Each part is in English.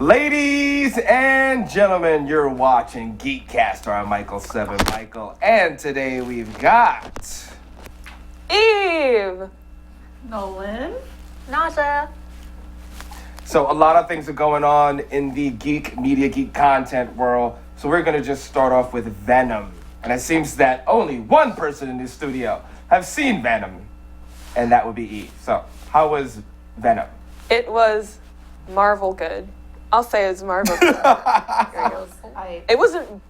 Ladies and gentlemen, you're watching GEEKCASTER. I'm Michael, and today we've got... Eve! Nolan. NAJA. So a lot of things are going on in the geek media, geek content world. So we're going to just start off with Venom. And it seems that only one person in this studio have seen Venom, and that would be Eve. So how was Venom? It was Marvel good. I'll say it was Marvel good. There you go. It wasn't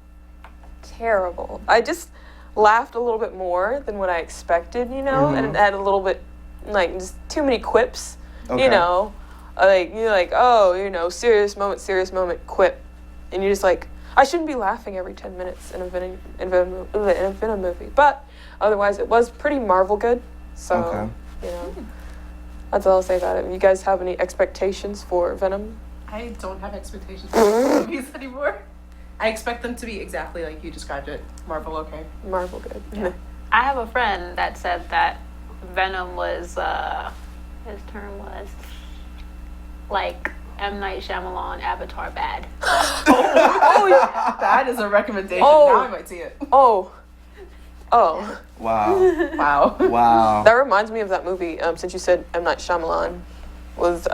terrible. I just laughed a little bit more than what I expected, and it had a little bit, just too many quips, Okay. Serious moment, quip. And you're just like, I shouldn't be laughing every 10 minutes in a Venom movie. But otherwise, it was pretty Marvel good. So, that's all I'll say about it. You guys have any expectations for Venom? I don't have expectations for movies anymore. I expect them to be exactly like you described it. Marvel, okay. Marvel good. Yeah. I have a friend that said that Venom was, his term was, like M. Night Shyamalan Avatar bad. That is a recommendation. Now I might see it. Oh. Wow. That reminds me of that movie, since you said M. Night Shyamalan was,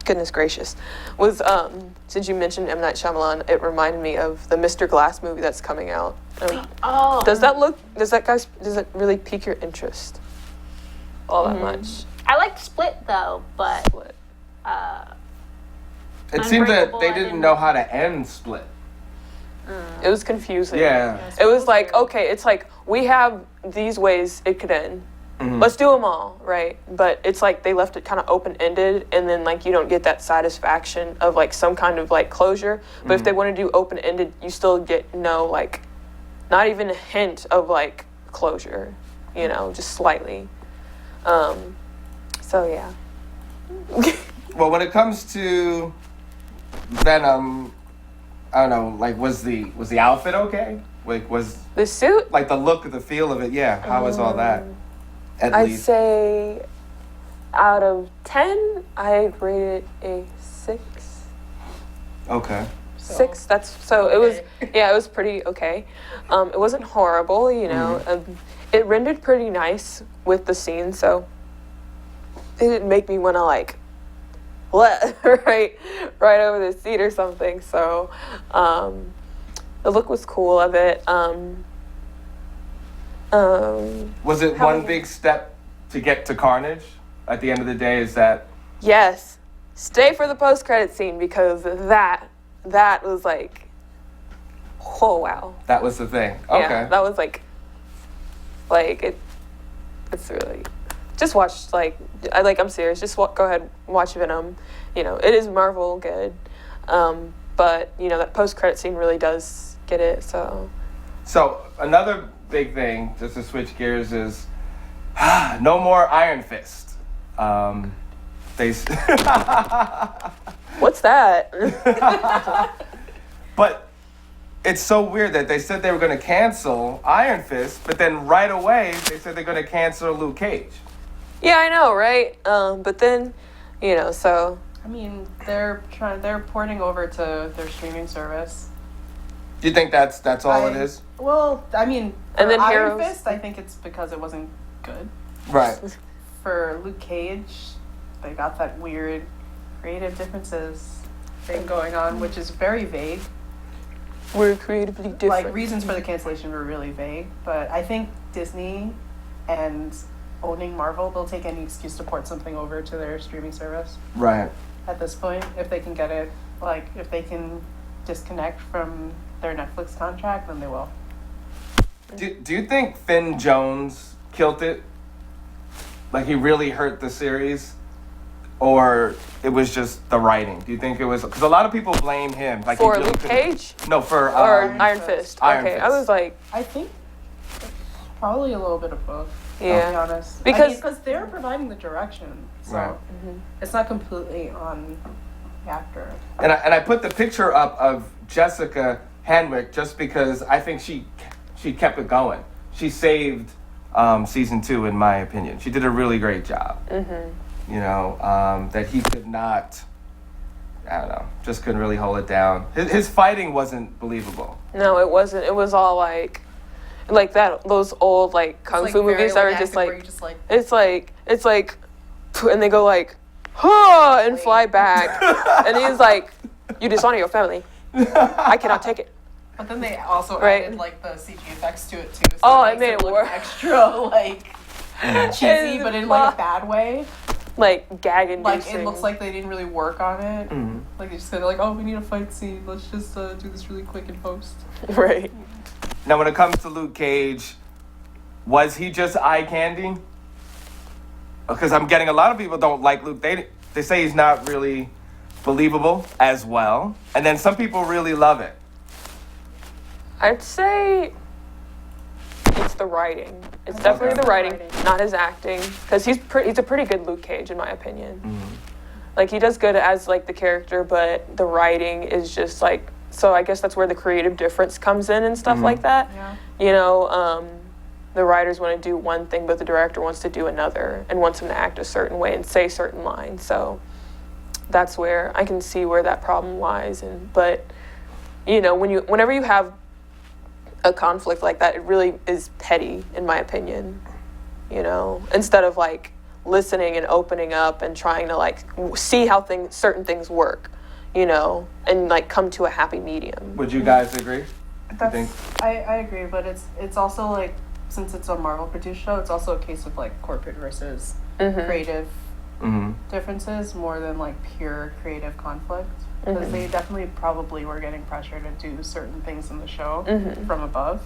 goodness gracious, was, since you mentioned M. Night Shyamalan, it reminded me of the Mr. Glass movie that's coming out. Does it really pique your interest all that much? I liked Split though, but It seemed that they didn't know how to end Split. It was confusing. Yeah. It was like, okay, it's like, we have these ways it could end. Mm-hmm. Let's do them all, right? But it's like they left it kind of open-ended, and then you don't get that satisfaction of some kind of closure. But if they want to do open-ended, you still get not even a hint of closure, just slightly. So yeah. Well, when it comes to Venom, I don't know, was the outfit okay? Was the suit? the look, the feel of it, yeah. How was all that? I'd say out of 10, I'd rate it a 6. Okay. 6. It was pretty okay. It wasn't horrible, it rendered pretty nice with the scene, so it didn't make me want to right over the seat or something. So the look was cool of it. Was it one big step to get to Carnage? At the end of the day, is that... Yes. Stay for the post-credit scene, because that was oh wow. That was the thing. Okay. Yeah, that was it's really... Just watch, I'm serious. Just go ahead, watch Venom. It is Marvel good. But, that post-credit scene really does get it, so... So, another big thing, just to switch gears, is no more Iron Fist. What's that? But it's so weird that they said they were going to cancel Iron Fist, but then right away they said they're going to cancel Luke Cage. Yeah, I know, right? But then, so... I mean, they're porting over to their streaming service. Do you think that's all it is? Well, I mean, and then Iron Fist, I think it's because it wasn't good. Right. For Luke Cage, they got that weird creative differences thing going on, which is very vague. We're creatively different. Reasons for the cancellation were really vague, but I think Disney and owning Marvel, they'll take any excuse to port something over to their streaming service. Right. At this point, if they can get it, if they can disconnect from their Netflix contract, then they will. Do you think Finn Jones killed it? He really hurt the series? Or it was just the writing? Do you think it was... Because a lot of people blame him. For Luke Cage? No, for... or Iron Fist. Iron Fist. I was I think probably a little bit of both, yeah. to be honest. Because they're providing the direction. So right. It's not completely on the actor. And I put the picture up of Jessica Henwick just because I think she kept it going. She saved season 2, in my opinion. She did a really great job. Mm-hmm. That he could not I don't know, just couldn't really hold it down. His fighting wasn't believable. No, it wasn't. It was all like that. Those old like kung fu movies that are just like, it's like, and they go like, huh, and fly back, and he's like, you dishonor your family. I cannot take it. But then they also Right. added like the CG effects to it too. So It made it look worse. extra like cheesy, but in like a bad way. Like gag inducing. Like it looks like they didn't really work on it. Mm-hmm. Like they just said like, oh, we need a fight scene. Let's just do this really quick in post. Right. Now, when it comes to Luke Cage, was he just eye candy? Because I'm getting a lot of people don't like Luke. They say he's not really believable as well, and then some people really love it. I'd say it's the writing. It's definitely the writing, not his acting, because he's a pretty good Luke Cage in my opinion. Mm-hmm. Like he does good as like the character, but the writing is just like, so I guess that's where the creative difference comes in and stuff like that. Yeah. You know, the writers want to do one thing, but the director wants to do another and wants him to act a certain way and say certain lines. So that's where I can see where that problem lies. But you know, whenever you have a conflict like that, it really is petty, in my opinion. You know, instead of like listening and opening up and trying to like see how certain things work, you know, and like come to a happy medium. Would you guys agree? I agree, but it's also like, since it's a Marvel produced show, it's also a case of like corporate versus creative differences more than like pure creative conflict. Because they definitely probably were getting pressure to do certain things in the show from above.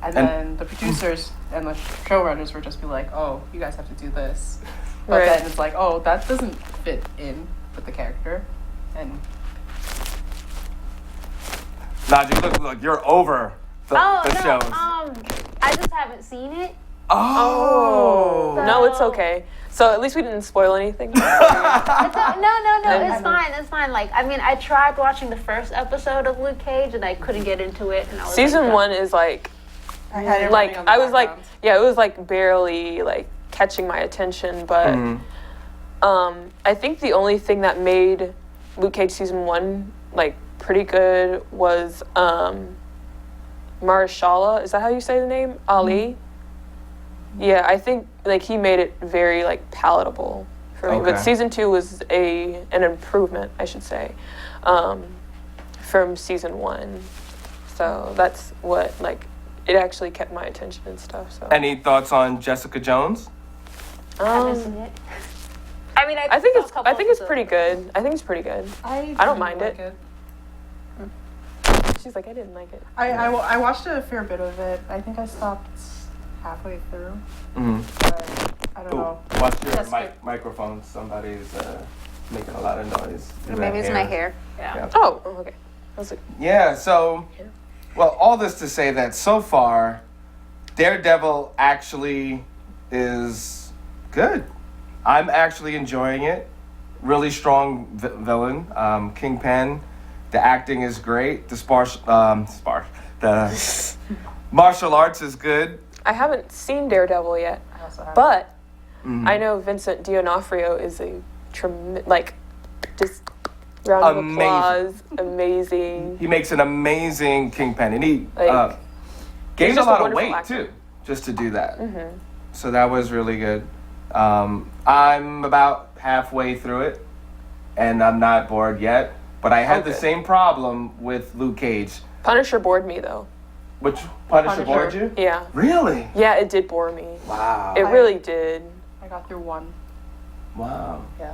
And then the producers and the showrunners were just be like, oh, you guys have to do this. But then it's like, oh, that doesn't fit in with the character. And Naja, look, you're over the shows. I just haven't seen it. Oh. No, it's okay. So at least we didn't spoil anything. No, it's fine. It's fine. Like, I mean, I tried watching the first episode of Luke Cage and I couldn't get into it. And I was Season 1 is like, I had it like running on the I was like, background. yeah, it was like barely like catching my attention, but I think the only thing that made Luke Cage season 1 like pretty good was Mahershala. Is that how you say the name? Ali. Yeah, I think like he made it very like palatable for me. But Okay. season 2 was an improvement, I should say, from season 1. So that's what like it actually kept my attention and stuff. So Any thoughts on Jessica Jones? I haven't seen it. I mean, I think it's pretty good. I think it's pretty good. I don't mind like it. She's like, I didn't like it. I watched a fair bit of it. I think I stopped halfway through. Mm-hmm. But I don't know. Watch your Jessica- microphone. Somebody's making a lot of noise. Maybe it's my hair. Yeah. Oh, okay. I was like, Yeah, so, well, all this to say that so far, Daredevil actually is good. I'm actually enjoying it. Really strong villain. Kingpin. The acting is great. The martial arts is good. I haven't seen Daredevil yet, I also have but I know Vincent D'Onofrio is a just round of Amazing. applause, amazing. He makes an amazing Kingpin, and he Like, gained a just a lot of wonderful weight actor. too, just to do that. So that was really good. I'm about halfway through it, and I'm not bored yet. But I had the Okay. same problem with Luke Cage. Punisher bored me though. Which Punisher bored you? Yeah. Really? Yeah, it did bore me. Wow. It really did. I got through one. Wow. Yeah.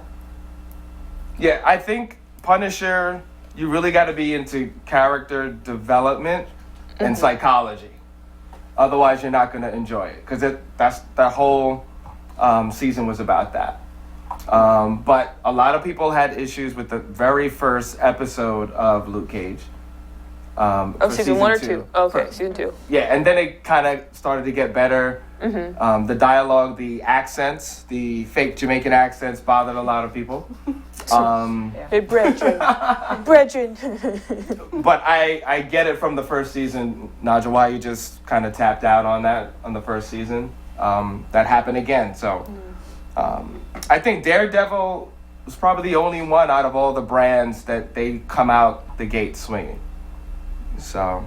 Yeah, I think Punisher, you really got to be into character development and psychology. Otherwise, you're not going to enjoy it. Because that whole season was about that. But a lot of people had issues with the very first episode of Luke Cage. For Season 1 or 2. 2? Okay, season 2. Yeah, and then it kind of started to get better. The dialogue, the accents, the fake Jamaican accents bothered a lot of people. Hey, Brethren. Brethren. But I get it from the first season, Naja, why you just kind of tapped out on that on the first season. That happened again. So I think Daredevil was probably the only one out of all the brands that they come out the gate swinging. So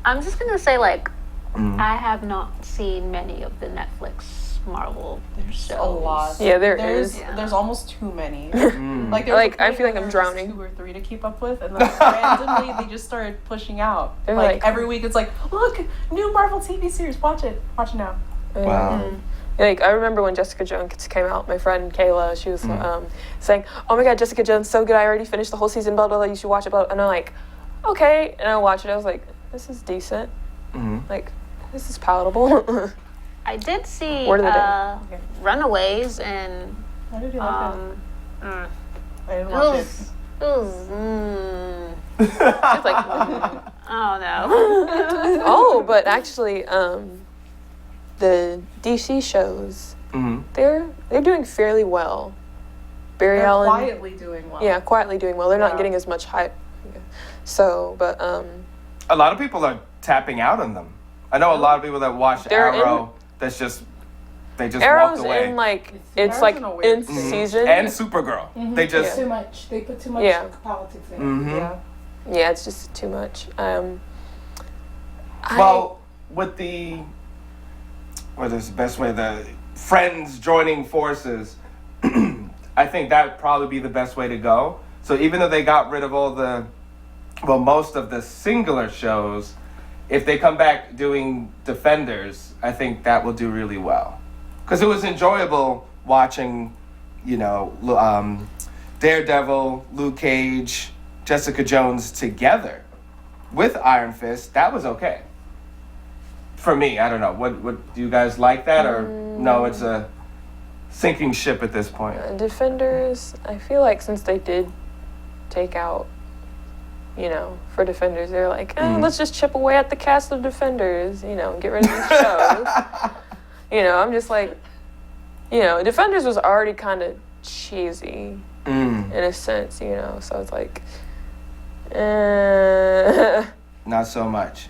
I'm just gonna say, like, I have not seen many of the Netflix Marvel shows. A lot. Yeah, There's almost too many. Like, I feel like I'm drowning. 2 or 3 to keep up with, and then randomly they just started pushing out. They're Like like- every week, it's like, look, new Marvel TV series. Watch it now. wow. Like, I remember when Jessica Jones came out, my friend Kayla, she was saying, oh my god, Jessica Jones, so good, I already finished the whole season, blah, blah, blah, you should watch it, blah. And I'm like, okay. And I watched it, I was like, this is decent. Like, this is palatable. I did see Word of the day. Runaways, and Why did you like it? I didn't it watch it. was It's like, oh no. oh, but actually, the DC shows, they're doing fairly well. Barry They're Allen, quietly doing well. yeah, quietly doing well. They're not Yeah. getting as much hype. So, but A lot of people are tapping out on them. I know a lot of people that watched They're Arrow. They just Arrow's walked away. in like it's Arrow's like in a weird in season. season. And Supergirl. They just Too much. They put too much Yeah. politics in it. Yeah. Yeah, it's just too much. well with the what is the best way, the friends joining forces. I think that would probably be the best way to go. So even though they got rid of most of the singular shows, if they come back doing Defenders, I think that will do really well. Because it was enjoyable watching, Daredevil, Luke Cage, Jessica Jones together with Iron Fist. That was okay. For me, I don't know. What do you guys like that, or no? It's a sinking ship at this point. Defenders, I feel like since they did take out, for Defenders, they're like, let's just chip away at the cast of Defenders, and get rid of these shows. I'm just like, Defenders was already kind of cheesy in a sense, so it's like, Not so much.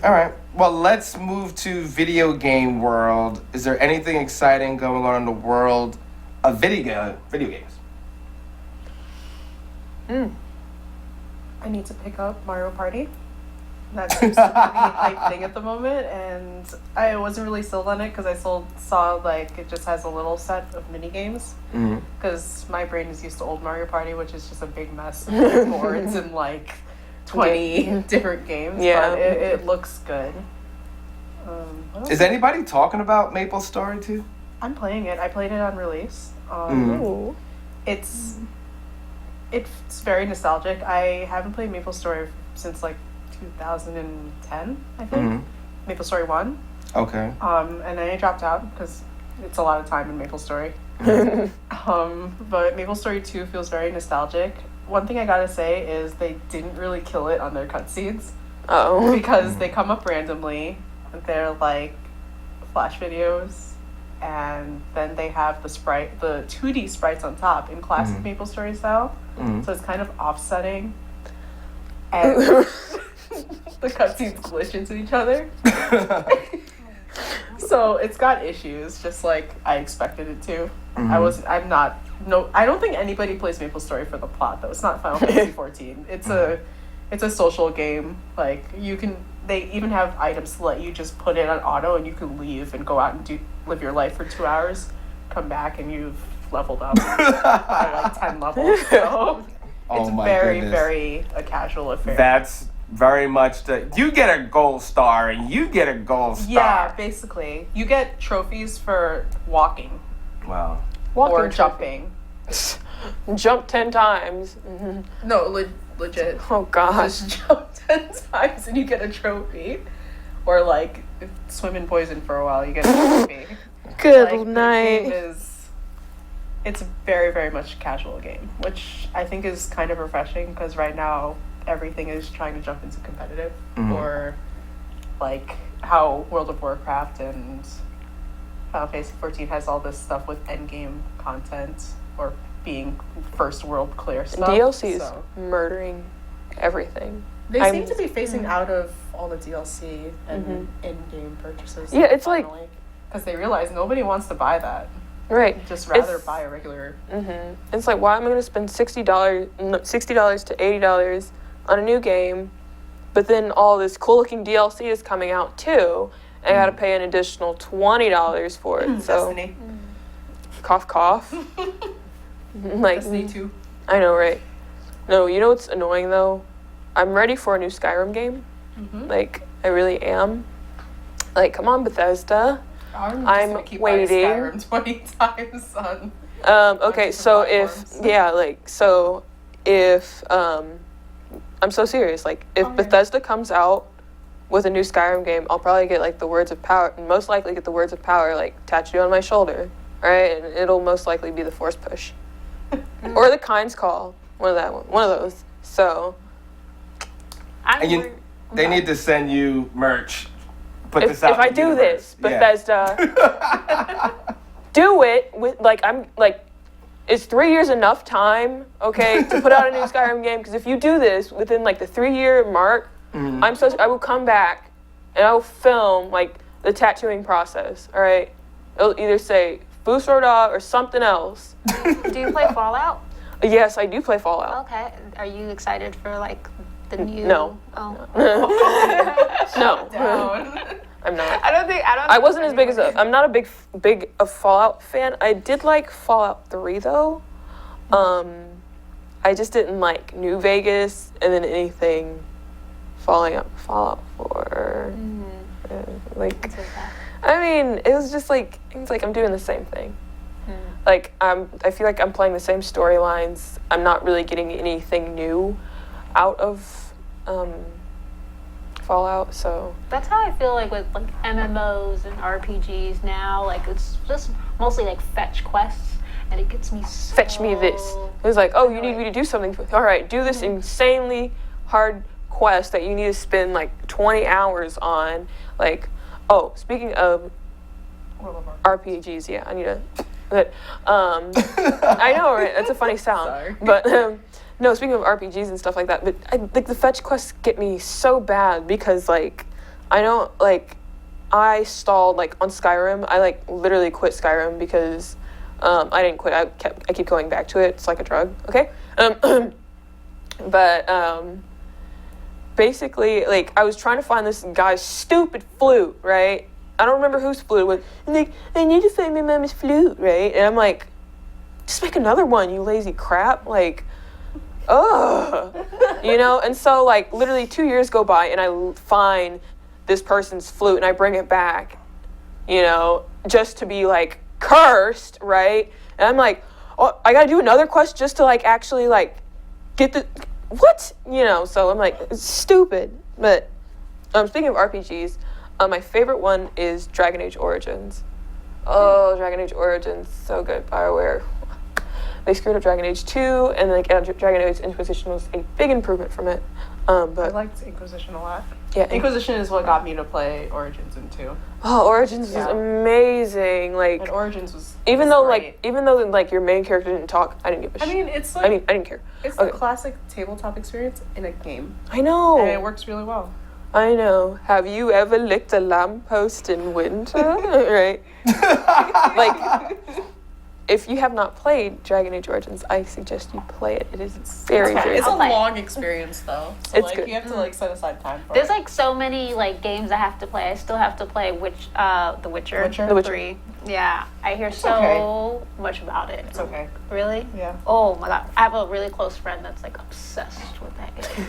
All right. Well, let's move to video game world. Is there anything exciting going on in the world of video games? I need to pick up Mario Party. That seems to be the hype thing at the moment, and I wasn't really sold on it because I saw like it just has a little set of mini games. Because my brain is used to old Mario Party, which is just a big mess of like, boards and like 20 different games. Yeah. But it looks good. What else? Is anybody talking about Maple Story 2? I'm playing it. I played it on release. ooh. It's very nostalgic. I haven't played Maple Story since like 2010, I think. Maple Story 1. Okay. And then I dropped out because it's a lot of time in Maple Story. But Maple Story 2 feels very nostalgic. One thing I gotta say is they didn't really kill it on their cutscenes Oh. because they come up randomly. They're like flash videos, and then they have the 2D sprites on top in classic Maple Story style. So it's kind of offsetting, and the cutscenes glitch into each other. So it's got issues, just like I expected it to. I don't think anybody plays Maple Story for the plot though. It's not Final Fantasy 14. It's a social game. Like they even have items to let you just put it on auto and you can leave and go out and live your life for 2 hours, come back and you've leveled up by like 10 levels. So it's very, very a casual affair. That's very much you get a gold star and you get a gold star. Yeah, basically. You get trophies for walking Wow. or jumping. Jump 10 times. No, legit. Oh gosh. Just jump 10 times and you get a trophy. Or like swim in poison for a while, you get a trophy. Good Like, the night. game it's a very, very much casual game, which I think is kind of refreshing because right now everything is trying to jump into competitive, or like how World of Warcraft and Final Fantasy 14 has all this stuff with endgame content or being first world clear stuff. DLC is So murdering everything. they seem to be phasing out of all the DLC and in-game purchases. Yeah, it's like- because they realize nobody wants to buy that. Right. Just rather It's- buy a regular. It's like, why am I going to spend $60 to $80 on a new game, but then all this cool looking DLC is coming out too, and I got to pay an additional $20 for it. So Destiny. cough cough. Like Destiny 2. I know, right? No, you know what's annoying though? I'm ready for a new Skyrim game. Like I really am. Like, come on, Bethesda. I'm I'm keep waiting. buying Skyrim 20 times, son. Okay, so platforms. if I'm so serious. Like, if Okay. Bethesda comes out with a new Skyrim game, I'll probably get like the Words of Power, and most likely get the Words of Power like tattooed on my shoulder, right? And it'll most likely be the Force Push, or the Kind's Call, one of those. So And they need to send you merch. Put if this out I in the do universe. this, Bethesda, do it with like is 3 years enough time, okay, to put out a new Skyrim game? Because if you do this within like the 3-year mark, I will come back and I will film like the tattooing process. All right, it'll either say Fusroda or something else. Do you play Fallout? Yes, I do play Fallout. Okay. Are you excited for like the new? No. Oh. No, Down. I'm not. I I wasn't as big as I'm not a big Fallout fan. I did like Fallout 3 though. I just didn't like New Vegas and then anything Fallout 4. Like, I mean, it was like I'm doing the same thing. Like I feel like I'm playing the same storylines. I'm not really getting anything new out of Fallout, so That's how I feel like with like MMOs and RPGs now. Like it's just mostly like fetch quests, and it gets me so... fetch me this. It was like, oh, you need me to do something. All right, do this insanely hard quest that you need to spend like 20 hours on. Like, oh, speaking of World of Warcraft. RPGs, yeah, I need to. But I know, right? That's a funny sound. Sorry. But no, speaking of RPGs and stuff like that, but like the fetch quests get me so bad because like I don't like I stalled like on Skyrim. I like literally quit Skyrim because I didn't quit. I keep going back to it. It's like a drug. Okay. But basically, like I was trying to find this guy's stupid flute, right? I don't remember whose flute it was. And like, I need to find my mama's flute, right? And I'm like, just make another one, you lazy crap. Like, ugh. You know? And so, like, literally 2 years go by and I find this person's flute and I bring it back, you know, just to be, like, cursed, right? And I'm like, oh, I gotta do another quest just to, like, actually, like, get the... What? You know, so I'm like, it's stupid. But speaking of RPGs... my favorite one is Dragon Age Origins. Oh, Dragon Age Origins, so good. BioWare. They screwed up Dragon Age 2, and like Dragon Age Inquisition was a big improvement from it. I But liked Inquisition a lot. yeah, Inquisition is what got me to play Origins in 2. oh, Origins Yeah. was amazing. Like And Origins was even was though great. like your main character didn't talk, I didn't give a I shit. mean, it's like I didn't care. it's okay. the classic tabletop experience in a game, I know. and it works really well. I know. Have you ever licked a lamppost in winter? Right. Like, if you have not played Dragon Age Origins, I suggest you play it. It is very, very It's a I'll play it. long experience though, so It's like good. you have to like set aside time for There's it. like so many like games I have to play. I still have to play The Witcher. The Witcher. 3. Yeah, I hear so okay. much about it. It's okay. Really? Yeah. Oh my god, I have a really close friend that's like obsessed with that game.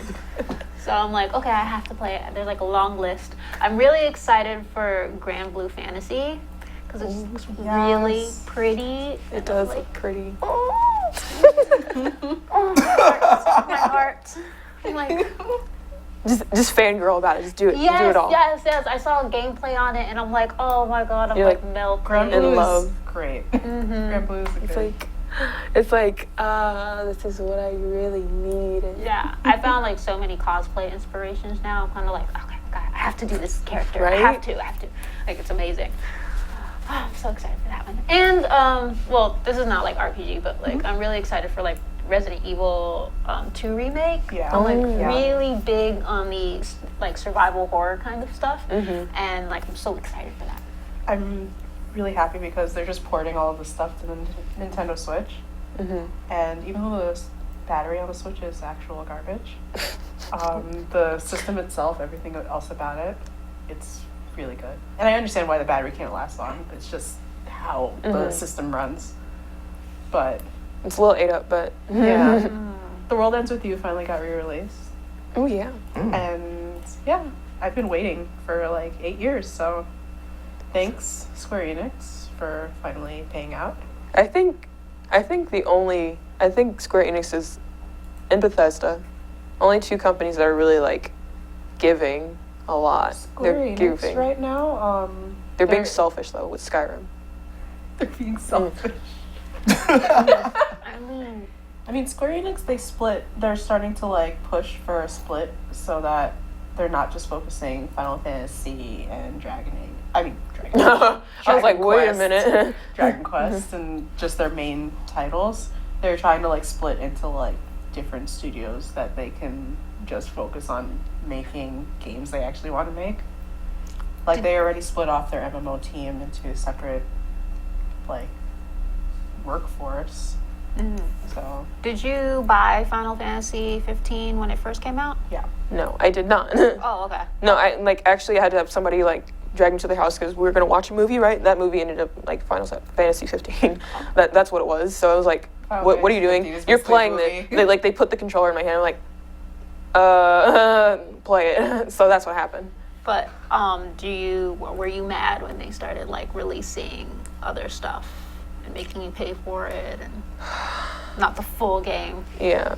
So I'm like, okay, I have to play it. There's like a long list. I'm really excited for Grand Blue Fantasy because it looks really yes. pretty. It does look pretty. My heart. I'm like, Just fangirl about it. Just do it. do yes, it all. yes. I saw a gameplay on it and I'm like, oh my god, I'm You're like like, melting. Grand In Blue love. is great. Grand Blue is good. It's like, this is what I really needed. Yeah, I found like so many cosplay inspirations now. I'm kind of like, okay, God, I have to do this character. Right? I have to. Like, it's amazing. Oh, I'm so excited for that one. And, well, this is not like RPG, but like, I'm really excited for like Resident Evil 2 remake. Yeah. I'm like Yeah. really big on the like survival horror kind of stuff. And like, I'm so excited for that. I'm really happy because they're just porting all of the stuff to the Nintendo Switch. And even though the battery on the Switch is actual garbage, the system itself, everything else about it, it's really good. And I understand why the battery can't last long. It's just how the system runs. But It's a little ate up, but yeah, The World Ends With You finally got re-released. Oh yeah. And yeah, I've been waiting for like 8 years, so thanks Square Enix for finally paying out. I think Square Enix is and Bethesda, only two companies that are really like giving a lot. Square They're Enix giving. right now, They're being selfish though with Skyrim. they're being selfish. I mean, Square Enix, they're starting to like push for a split so that they're not just focusing Final Fantasy and Dragon Age. I was like, wait a Quest, minute. Dragon Quest and just their main titles. They're trying to like split into like different studios that they can just focus on making games they actually want to make. Like they already split off their MMO team into a separate like workforce. So Did you buy Final Fantasy 15 when it first came out? yeah. No, I did not. Oh, okay. No, I like actually had to have somebody like drag me to their house because we were gonna watch a movie, right? That movie ended up like Final Fantasy 15. That's what it was. So I was like, Final what are you Fantasy doing? 15 is You're basically a playing movie. they put the controller in my hand. I'm like, play it. So that's what happened. But were you mad when they started like releasing other stuff and making you pay for it and not the full game, Yeah.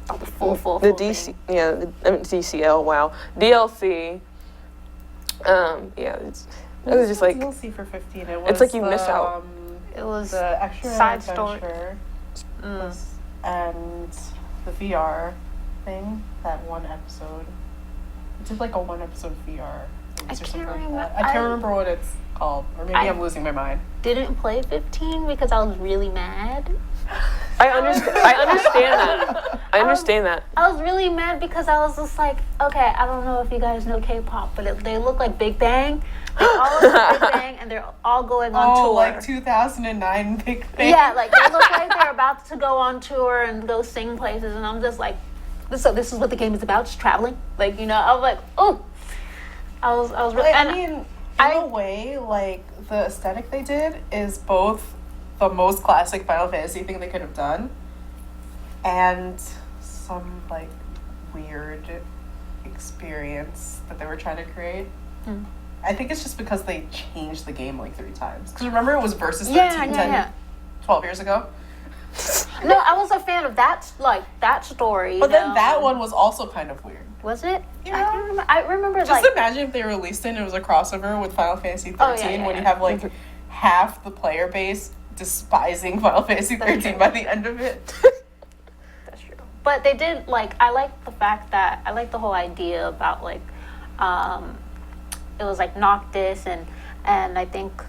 not the full The thing? DC, yeah, DCL. Wow, DLC. Yeah, it was just like DLC for 15. It was it's like you missed out. It was The extra side story. adventure and the VR thing. That one episode. It did like a one episode VR. I Or can't something like remember. that. I can't remember what it's called, or maybe I'm losing my mind. Didn't play 15 because I was really mad. I understand that. I understand that. I was really mad because I was just like, okay, I don't know if you guys know K-pop, but they look like Big Bang. They all look like Big Bang, and they're all going on tour. Like 2009 Big Bang. Yeah, like they look like they're about to go on tour and go sing places, and I'm just like, so this is what the game is about, just traveling. Like, you know, I was like, oh, I was really. Like, I mean, in a way, like the aesthetic they did is both the most classic Final Fantasy thing they could have done, and some like weird experience that they were trying to create. I think it's just because they changed the game like 3 times. Because remember, it was versus 13 12 years ago. No, I was a fan of that story. But then that one was also kind of weird. Was it? Yeah. I remember Just like imagine if they released it and it was a crossover with Final Fantasy 13 yeah, when yeah. you have like half the player base despising Final Fantasy 13 by the end of it. That's true. But they did like I like the whole idea about like it was like Noctis and I think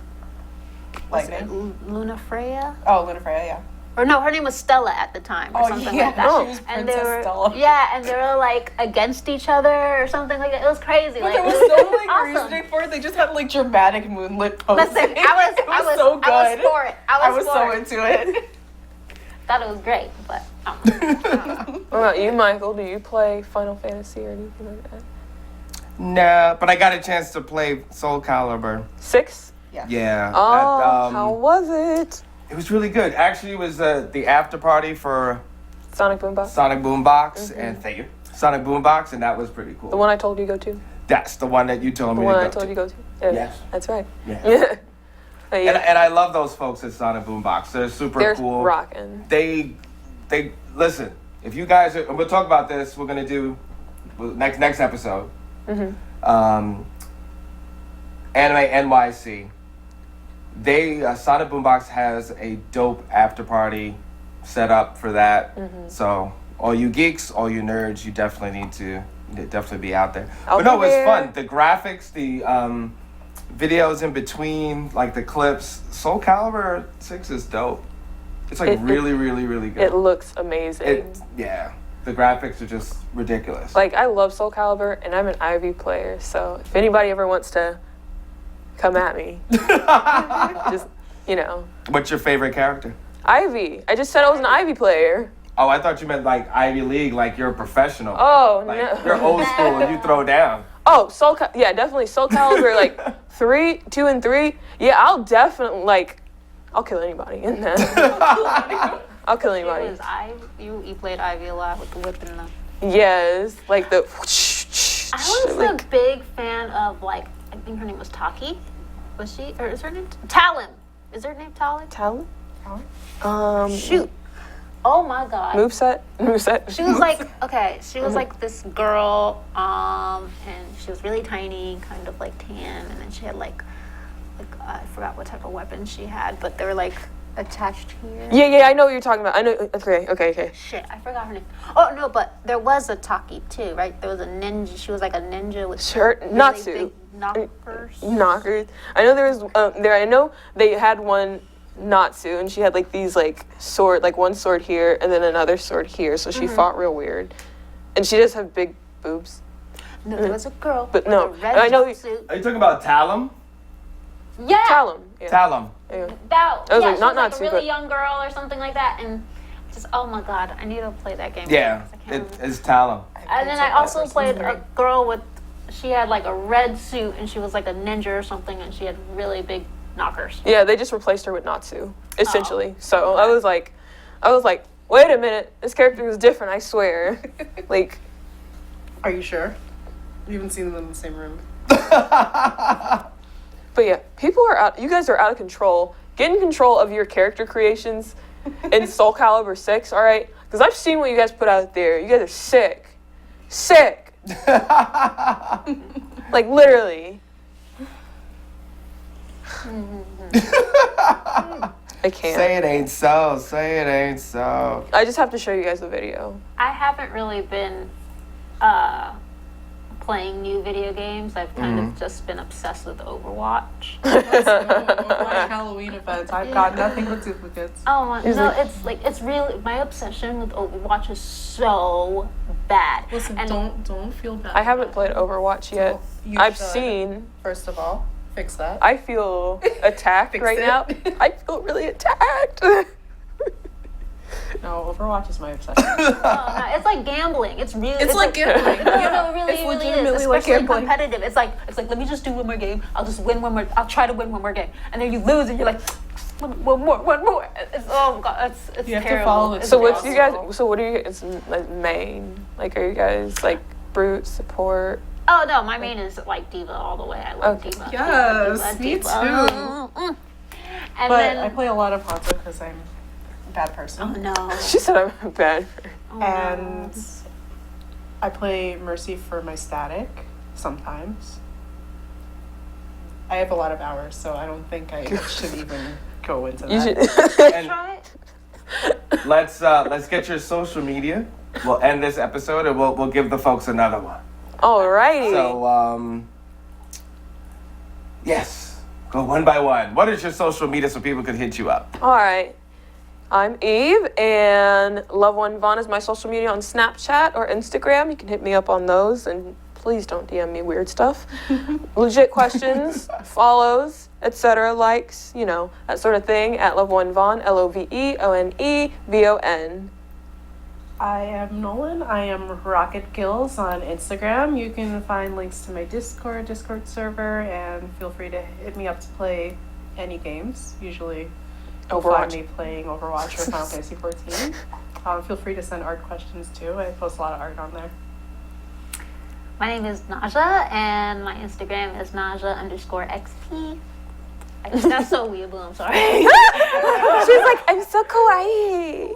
was it Luna Freya? Oh, Luna Freya, yeah. Or no, her name was Stella at the time, or something like that. She was And they Princess were, Stella. yeah, and they were like against each other or something like that. It was crazy. But Like there was it was no like awesome. reasoning for it. They just had like dramatic moonlit poses. Listen, It was so good. I was for it. I was so for it. into it. Thought it was great, but What about you, Michael? Do you play Final Fantasy or anything like that? Nah, but I got a chance to play Soul Calibur. 6? Yeah. Oh, how was it? It was really good. Actually, it was the after party for Sonic Boombox? Sonic Boombox, and thank you, Sonic Boombox, and that was pretty cool. The one I told you to go to? That's the one that you told The me one to I go told to. you to go to? Yeah, Yes. That's right. Yeah. Yeah. And I love those folks at Sonic Boombox. They're super They're cool. rocking. They listen. If you guys are, we'll talk about this. We're gonna do next episode. Anime NYC. Sonic Boombox has a dope after party set up for that. So all you geeks, all you nerds, you definitely need to be out there. I'll But no, be it's there. fun. The graphics, the videos in between, like the clips. Soul Calibur 6 is dope. It's like really, really, really good. It looks amazing. The graphics are just ridiculous. Like, I love Soul Calibur, and I'm an Ivy player, so if anybody ever wants to come at me. Just, you know. What's your favorite character? Ivy. I just said I was an Ivy player. Oh, I thought you meant like Ivy League, like you're a professional. Oh, like, no. You're old school and you throw down. Oh, yeah, definitely Soul Calibur, like 2 and 3. Yeah, I'll definitely, like, I'll kill anybody in that. I'll kill anybody. You played Ivy a lot with the whip and the... Yes, like the... I was a big fan of, like, I think her name was Taki. Was she? Or is her name? Talon. Is her name Talon? Talon? Shoot. Oh my god. Moveset. She was like, okay, she was like this girl, and she was really tiny, kind of like tan, and then she had like I forgot what type of weapon she had, but they were like attached here. Yeah, I know what you're talking about. I know. Okay. Shit, I forgot her name. Oh no, but there was a Taki too, right? There was a ninja. She was like a ninja with really Natsu. big knockers. I know there was I know they had one Natsu, and she had like these like sword, like one sword here and then another sword here, so she fought real weird, and she does have big boobs. No, there was a girl. But with no, a red I know. jumpsuit. Are you talking about Talum? Yeah. Talum. Yeah. Talum. Yeah. That I was yeah, like, she not was like Natsu, a really but- young girl or something like that, and just oh my god, I need to play that game. Yeah, because I can't remember. it's Talum. And then I also played a girl with, she had like a red suit and she was like a ninja or something, and she had really big knockers. Yeah, they just replaced her with Natsu, essentially. So I was like, wait a minute, this character was different, I swear. Like, Are you sure? We haven't seen them in the same room. but yeah, you guys are out of control. Get in control of your character creations in Soul Calibur 6, all right? Because I've seen what you guys put out there. You guys are sick. Sick. Like, literally. I can't. Say it ain't so. Say it ain't so. I just have to show you guys the video. I haven't really been playing new video games. I've kind of just been obsessed with Overwatch. Like Halloween events. I've got nothing but duplicates. Oh my, no, it's really, my obsession with Overwatch is so bad. Listen, And don't feel bad. I haven't played Overwatch yet. You I've should. seen. First of all, fix that. I feel attacked Fix right it. now. I feel really attacked. No, Overwatch is my obsession. no, it's like gambling. It's really. It's like gambling. No, really, It's it really legitimately is. like Especially gambling. competitive. It's like let me just do one more game. I'll just win one more. I'll try to win one more game, and then you lose, and you're like, one more. It's oh god, it's You have to terrible. follow it. It's So what's you terrible. guys? So what are you? It's like main. Like, are you guys like brute support? Oh no, my main is like Diva all the way. I love Okay. Diva. Yes, Diva, me Diva. too. And But then I play a lot of Hanzo because I'm a bad person. oh no. She said I'm bad. Oh, And no. I play Mercy for my static sometimes. I have a lot of hours, so I don't think I should even go into that. You should. And Try it. let's get your social media. We'll end this episode and we'll give the folks another one. Alrighty. So yes, go one by one. What is your social media so people could hit you up? All right. I'm Eve, and Love One Vaughn is my social media on Snapchat or Instagram. You can hit me up on those, and please don't DM me weird stuff. Legit questions, follows, etc., likes, you know, that sort of thing at Love One Vaughn, LOVEONEVON. I am Nolan. I am Rocket Gills on Instagram. You can find links to my Discord server, and feel free to hit me up to play any games. Usually, you'll find me playing Overwatch or Final Fantasy 14. Feel free to send art questions too. I post a lot of art on there. My name is NAJA, and my Instagram is NAJA_XP. That's so weeaboo, I'm sorry. She's like, I'm so kawaii.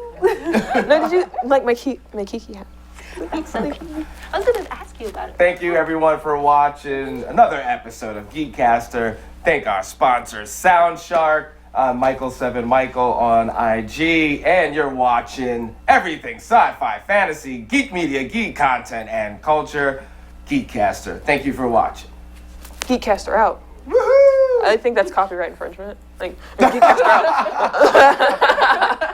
No, did you like my Kiki hat? That's so cute. I was going to ask you about it. Thank you everyone for watching another episode of GEEKCASTER. Thank our sponsor Soundshark, Michael7 Michael on IG, and you're watching everything sci-fi, fantasy, geek media, geek content, and culture. GEEKCASTER. Thank you for watching. GEEKCASTER out. Woohoo! I think that's copyright infringement. Like, GEEKCASTER out.